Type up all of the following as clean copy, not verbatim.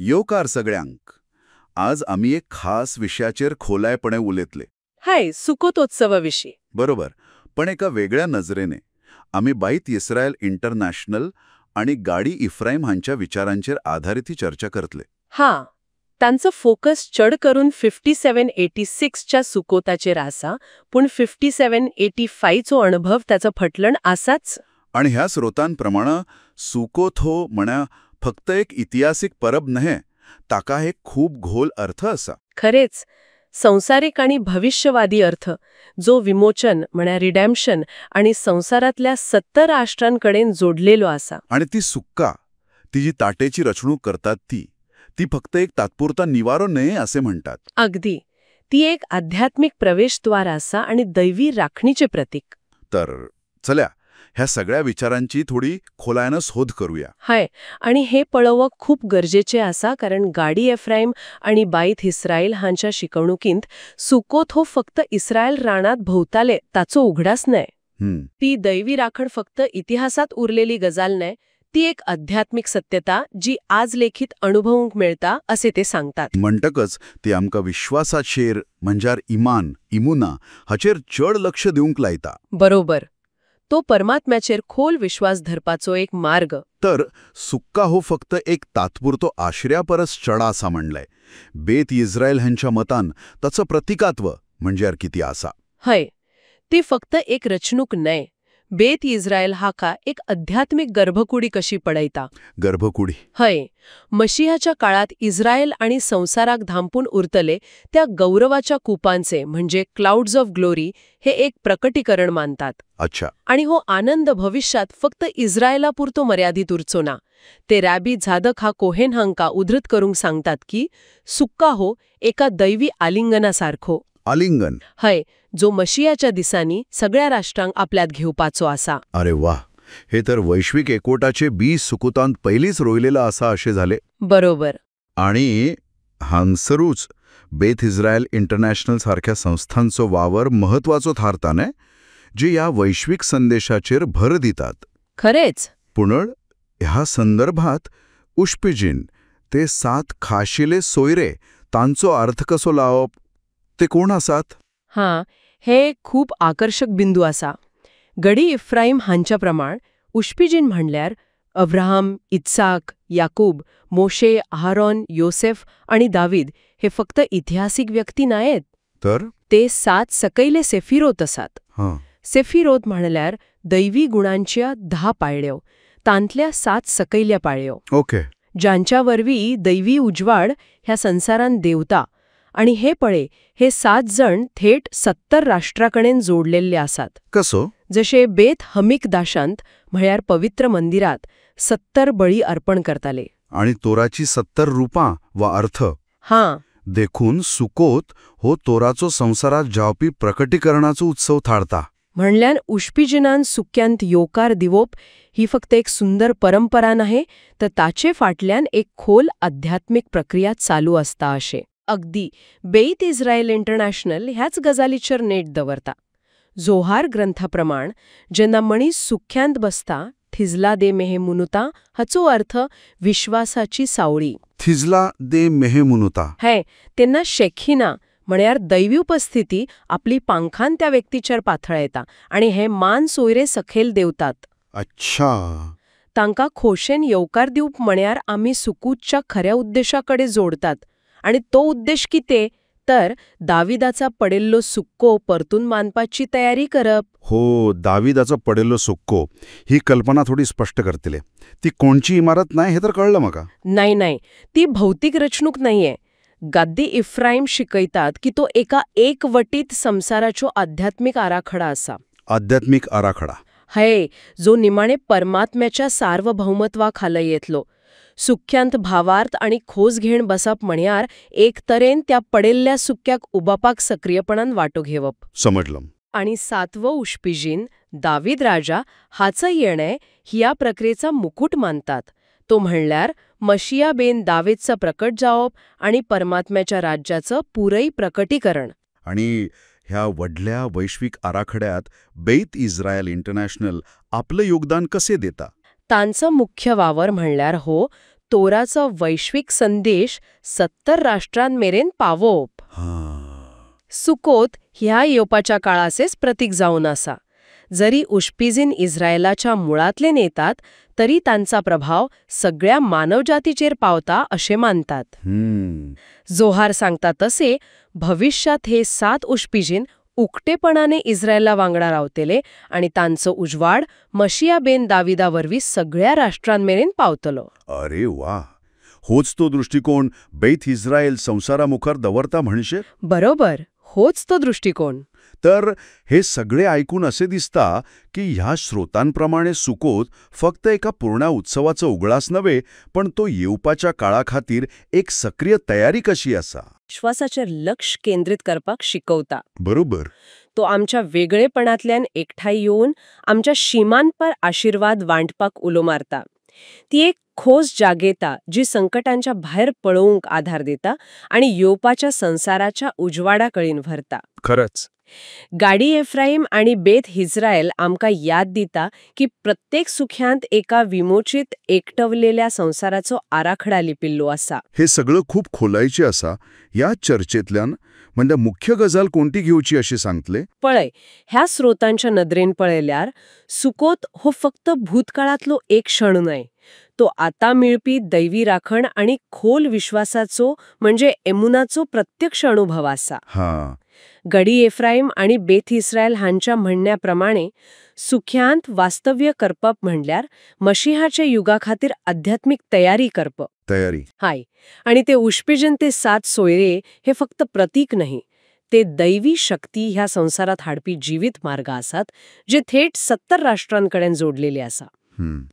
येवकार सगळ्यांक. आज आमी एक खास विशयाचेर खोलायपणे उलयतले. हाय, सुकोतोत्सवाविषयी. बरोबर, पण एका वेगळ्या नजरेने. आमी बाईत इस्रायल इंटरनॅशनल आणि गाडी इफ्राईम हांच्या विचारांचेर आधारित ही चर्चा करतले. हां, तांचो फोकस चड करून 5786 च्या सुकोताचेर आसा, पूण 5785 चो अणभव ताचो फटलण आसाच. आणि ह्या स्रोतांप्रमाण सुकोत हो म्हण्या फक्त एक इतिहासीक परब न्हय, ताका एक खूप घोल अर्थ आसा. खरेच, संसारिक आणि भविष्यवादी अर्थ, जो विमोचन म्हण्या रिडॅम्पशन आणि संसारातल्या 70 राष्ट्रांकडेन जोडलेलो आसा. आणि ती सुक्का, ती जी ताटेची रचणूक करतात ती फक्त एक तात्पुरता निवारो न्हय असे म्हणतात. अगदी. ती एक आध्यात्मिक प्रवेशद्वार आसा आणि दैवी राखणीचे प्रतीक. तर चल्या, ह्या सगळ्या विचारांची थोडी खोलायनं शोध करूया. हाय, आणि हे पळोवप खूप गरजेचे आसा, कारण गाडी एफ्राईम आणि बाईत इस्रायल हांच्या शिकवणुकींत सुकोत हो फक्त इस्रायल राणात भोवताले ताचो उघडास न्हय. ती दैवी राखण फक्त इतिहासात उरलेली गजाल न्हय, ती एक आध्यात्मिक सत्यता जी आज लेखीत अनुभवूंक मेळटा असे ते सांगतात. म्हणटकच ती आमकां विश्वासाचेर म्हणल्यार इमुना हाचेर चड लक्ष दिवंक लायता. बरोबर. तो परमात्म्याचेर खोल विश्वास धरपाचो एक मार्ग. तर सुक्का हो फक्त एक तात्पुरतो आश्रयापरस चढ आसा म्हणलंय. बेत इस्रायल हांच्या मतान ताचं प्रतिकात्व म्हणल्यार किती आसा. हय, ती फक्त एक रचणूक न्हय. बेत इस्रायल हाका एक आध्यात्मिक गर्भकुडी कशी पळयता. गर्भकुडी. हय, मशिहाच्या काळात इस्रायल आणि संसाराक धांपून उरतले त्या गौरवाच्या कुपांचे म्हणजे क्लाउड्स ऑफ ग्लोरी हे एक प्रकटीकरण मानतात. अच्छा. आणि हो आनंद भविष्यात फक्त इस्रायलापुरतो मर्यादित उरचो ना. ते रॅबी झादक हा कोहेन हांका उद्धृत करूंक सांगतात की सुक्का हो एका दैवी आलिंगनासारखो. आलिंगन. हय, जो मशियाच्या दिसांनी सगळ्या राष्ट्रांक आपल्यात घेवपाचो आसा. अरे वा, हे तर वैश्विक एकवटाचे बीज सुकुतांत पहिलीच रोयलेलं आसा असे झाले. बरोबर. आणि हांगसरूच बेत इस्रायल इंटरनॅशनल सारख्या संस्थांचो वावर महत्वाचो थारताने, जे या वैश्विक संदेशाचेर भर दितात. खरेच. पुण ह्या संदर्भात उश्पिजीन ते 7 खाशिले सोयरे तांचो अर्थ कसो लावप ते कोण आसात? हां, हे खूप आकर्षक बिंदू आसा. गडी इफ्राईम हांच्या प्रमाण उश्पिजीन म्हणल्यार अब्राहम, इत्साक, याकूब, मोशे, आहारोन, योसेफ आणि दावीद हे फक्त इतिहासिक व्यक्ती नायत. तर ते 7 सकैले सेफिरोत आसात. सेफिरोत म्हणल्यार दैवी गुणांच्या 10 पाळ्यो, तांतल्या 7 सकैल्या पाळ्यो. ओके. ज्यांच्या वरवीं दैवी उजवाड ह्या संसारान देवता. आणि हे पळे, हे 7 जण थेट 70 राष्ट्राकडेन जोडलेले आसात. कसो? जशे बेत हमिकदाशांत म्हळ्यार पवित्र मंदिरात 70 बळी अर्पण करताले. आणि तोराची 70 रूपां वा अर्थ. हां. देखून सुकोत हो तोराचो संसारात जावपी प्रकटीकरणाचो उत्सव थारता. म्हणल्यान उश्पिजिनान सुक्यांत येवकार दिवप ही फक्त एक सुंदर परंपरा नाही, तर ताचे फाटल्यान एक खोल आध्यात्मिक प्रक्रिया चालू असता अशे. अगदी बेत इस्रायल इंटरनॅशनल ह्याच गजालीचेर नेट दवरता. जोहार ग्रंथाप्रमाण जेन्ना मनीस सुख्यांत बसता, थिजला दे मेहेमुनुता हाचो अर्थ विश्वासाची सावळी. थिजला दे मेहेमुनुता. हे, तेन्ना शेखिना म्हळ्यार दैवी उपस्थिती आपली पांखान त्या व्यक्तीचेर पाथळयता आणि हे मान सोयरे सखेल देवतात. अच्छा. तांकां खोशेन येवकार दिवप म्हळ्यार आमी सुकूतच्या खऱ्या उद्देशाकडे जोडतात. आणि तो उद्देश किते, तर दाविदाचा पडेल्लो सुक्को परतून मानपाची तयारी करप. हो, दाविदाचा पडेल्लो सुक्को ही कल्पना थोडी स्पष्ट करतले. ती कोणची इमारत नाही हे तर कळलं म्हाका. नाही, ती भौतिक रचणूक नाहीये. गादी इफ्राईम शिकयतात की तो एका एकवटीत संसाराचो आध्यात्मिक आराखडा आसा. आध्यात्मिक आराखडा. हय, जो निमाणे परमात्म्याच्या सार्वभौमत्वाखाला येतलो. सुख्यांत भावार्थ आणि खोस घेण बसप म्हण्यार एक तरेन त्या पडेल्ल्या सुक्याक उबापाक सक्रियपणान वाटो घेवप. समजलं. आणि 7वं उश्पिजीन दावीद राजा हाचा येणे ह्या प्रक्रियेचा मुकुट मानतात. तो म्हणल्यार मशिया बेन दावीदचा प्रकट जावप आणि परमात्म्याच्या राज्याचं पुरई प्रकटीकरण. आणि ह्या वडल्या वैश्विक आराखड्यात बेत इस्रायल इंटरनॅशनल आपलं योगदान कसे देता? तांचं मुख्य वावर म्हणल्यार हो तोराचा वैश्विक संदेश 70 राष्ट्रांमेरेन पावोप. सुकोत ह्या योपाच्या काळाचेच प्रतीक जाऊन असा. जरी उश्पिजीन इस्रायलाच्या मुळातले नेतात तरी त्यांचा प्रभाव सगळ्या मानवजातीचेर पावता असे मानतात. जोहार सांगता तसे भविष्यात हे 7 उश्पिजीन उकटेपणाने इस्रायला वांगडा रावतेले आणि तांचं उजवाड मशिया बेन दाविदावरवी सगळ्या राष्ट्रांमेरेन पावतलो. अरे वा, होच तो दृष्टिकोन बेथ इस्रायल संसारामुखार दवरता म्हणशे. बरोबर, होच तो दृष्टिकोन. तर हे सगळे ऐकून असे दिसता की ह्या स्रोतांप्रमाणे सुकोत फक्त एका पूर्ण उत्सवाचं उगळास नव्हे, पण तो येवपाच्या काळाखातीर एक सक्रिय तयारी कशी असा. विश्वासाचेर लक्ष केंद्रित करपाक शिकवता. बरोबर. तो आमच्या वेगळेपणातल्यान एकठांय येऊन आमच्या शीमांपर आशीर्वाद वांटपाक उलो मारता. ती एक खोस जागेता जी संकटांच्या भायर पळोवंक आधार देता आणि येवपाच्या संसाराच्या उजवाडाकळीन भरता. खरंच. गाडी एफ्राईम आणि बेथ इस्रायल आमकां याद दिता की प्रत्येक सुख्यांत एका विमोचित एकटवलेल्या संसाराचो आराखडा लिपिल्लो असा. हे सगळं खूप खोलायचे असा. या चर्चेतल्यान म्हणजे मुख्य गजाल कोणती घेवची अशी सांगतले. पळय, ह्या स्रोतांच्या नदरेन पळयल्यार सुकोत हो फक्त भूतकाळातलो एक क्षण न्हय, तो आता मिळपी दैवी राखण आणि खोल विश्वासाचो म्हणजे एमुनाचो प्रत्यक्ष अनुभव असा. गडी एफ्राईम आणि बेथ इस्रायल हांच्या म्हणण्याप्रमाणे सुख्यांत वास्तव्य करपप म्हणल्यार मशिहाच्या युगाखातीर आध्यात्मिक तयारी करप. हाय, आणि ते उश्पिजन ते 7 सोयरे हे फक्त प्रतीक नाही, ते दैवी शक्ती ह्या संसारात हाडपी जीवित मार्ग आसात जे थेट 70 राष्ट्रांकडेन जोडलेले आसा.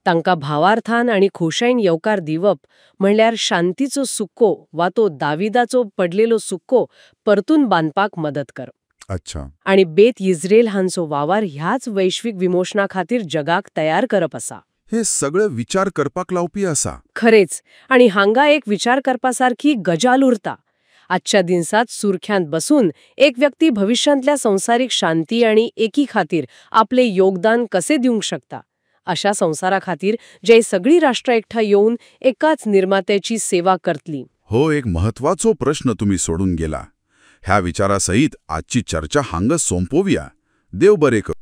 तांकां भावार्थान आणि खोशायेन येवकार दिवप म्हणल्यार शांतीचो सुक्को वा तो दाविदाचो पडलेलो सुक्को परतून बांदपाक मदत करप. अच्छा. आणि बेथ इस्रायल हांचो वावर ह्याच वैश्विक विमोचना खातीर जगाक तयार करप असा. हे सगळं विचार करपाक लावपी असा. खरेच. आणि हांगा एक विचार करपासारखी गजाल उरता. आजच्या दिवसात सुरख्यांत बसून एक व्यक्ती भविष्यातल्या संसारिक शांती आणि एकी खातीर आपले योगदान कसे दिवंक शकता. अशा संसारा खातीर जे सगळी राष्ट्र एकठांय येऊन एकाच निर्मात्याची सेवा करतली. हो, एक महत्वाचो प्रश्न तुम्ही सोडून गेला. ह्या विचारासहित आजची चर्चा हांगा सोंपोवया. देव बरे कर.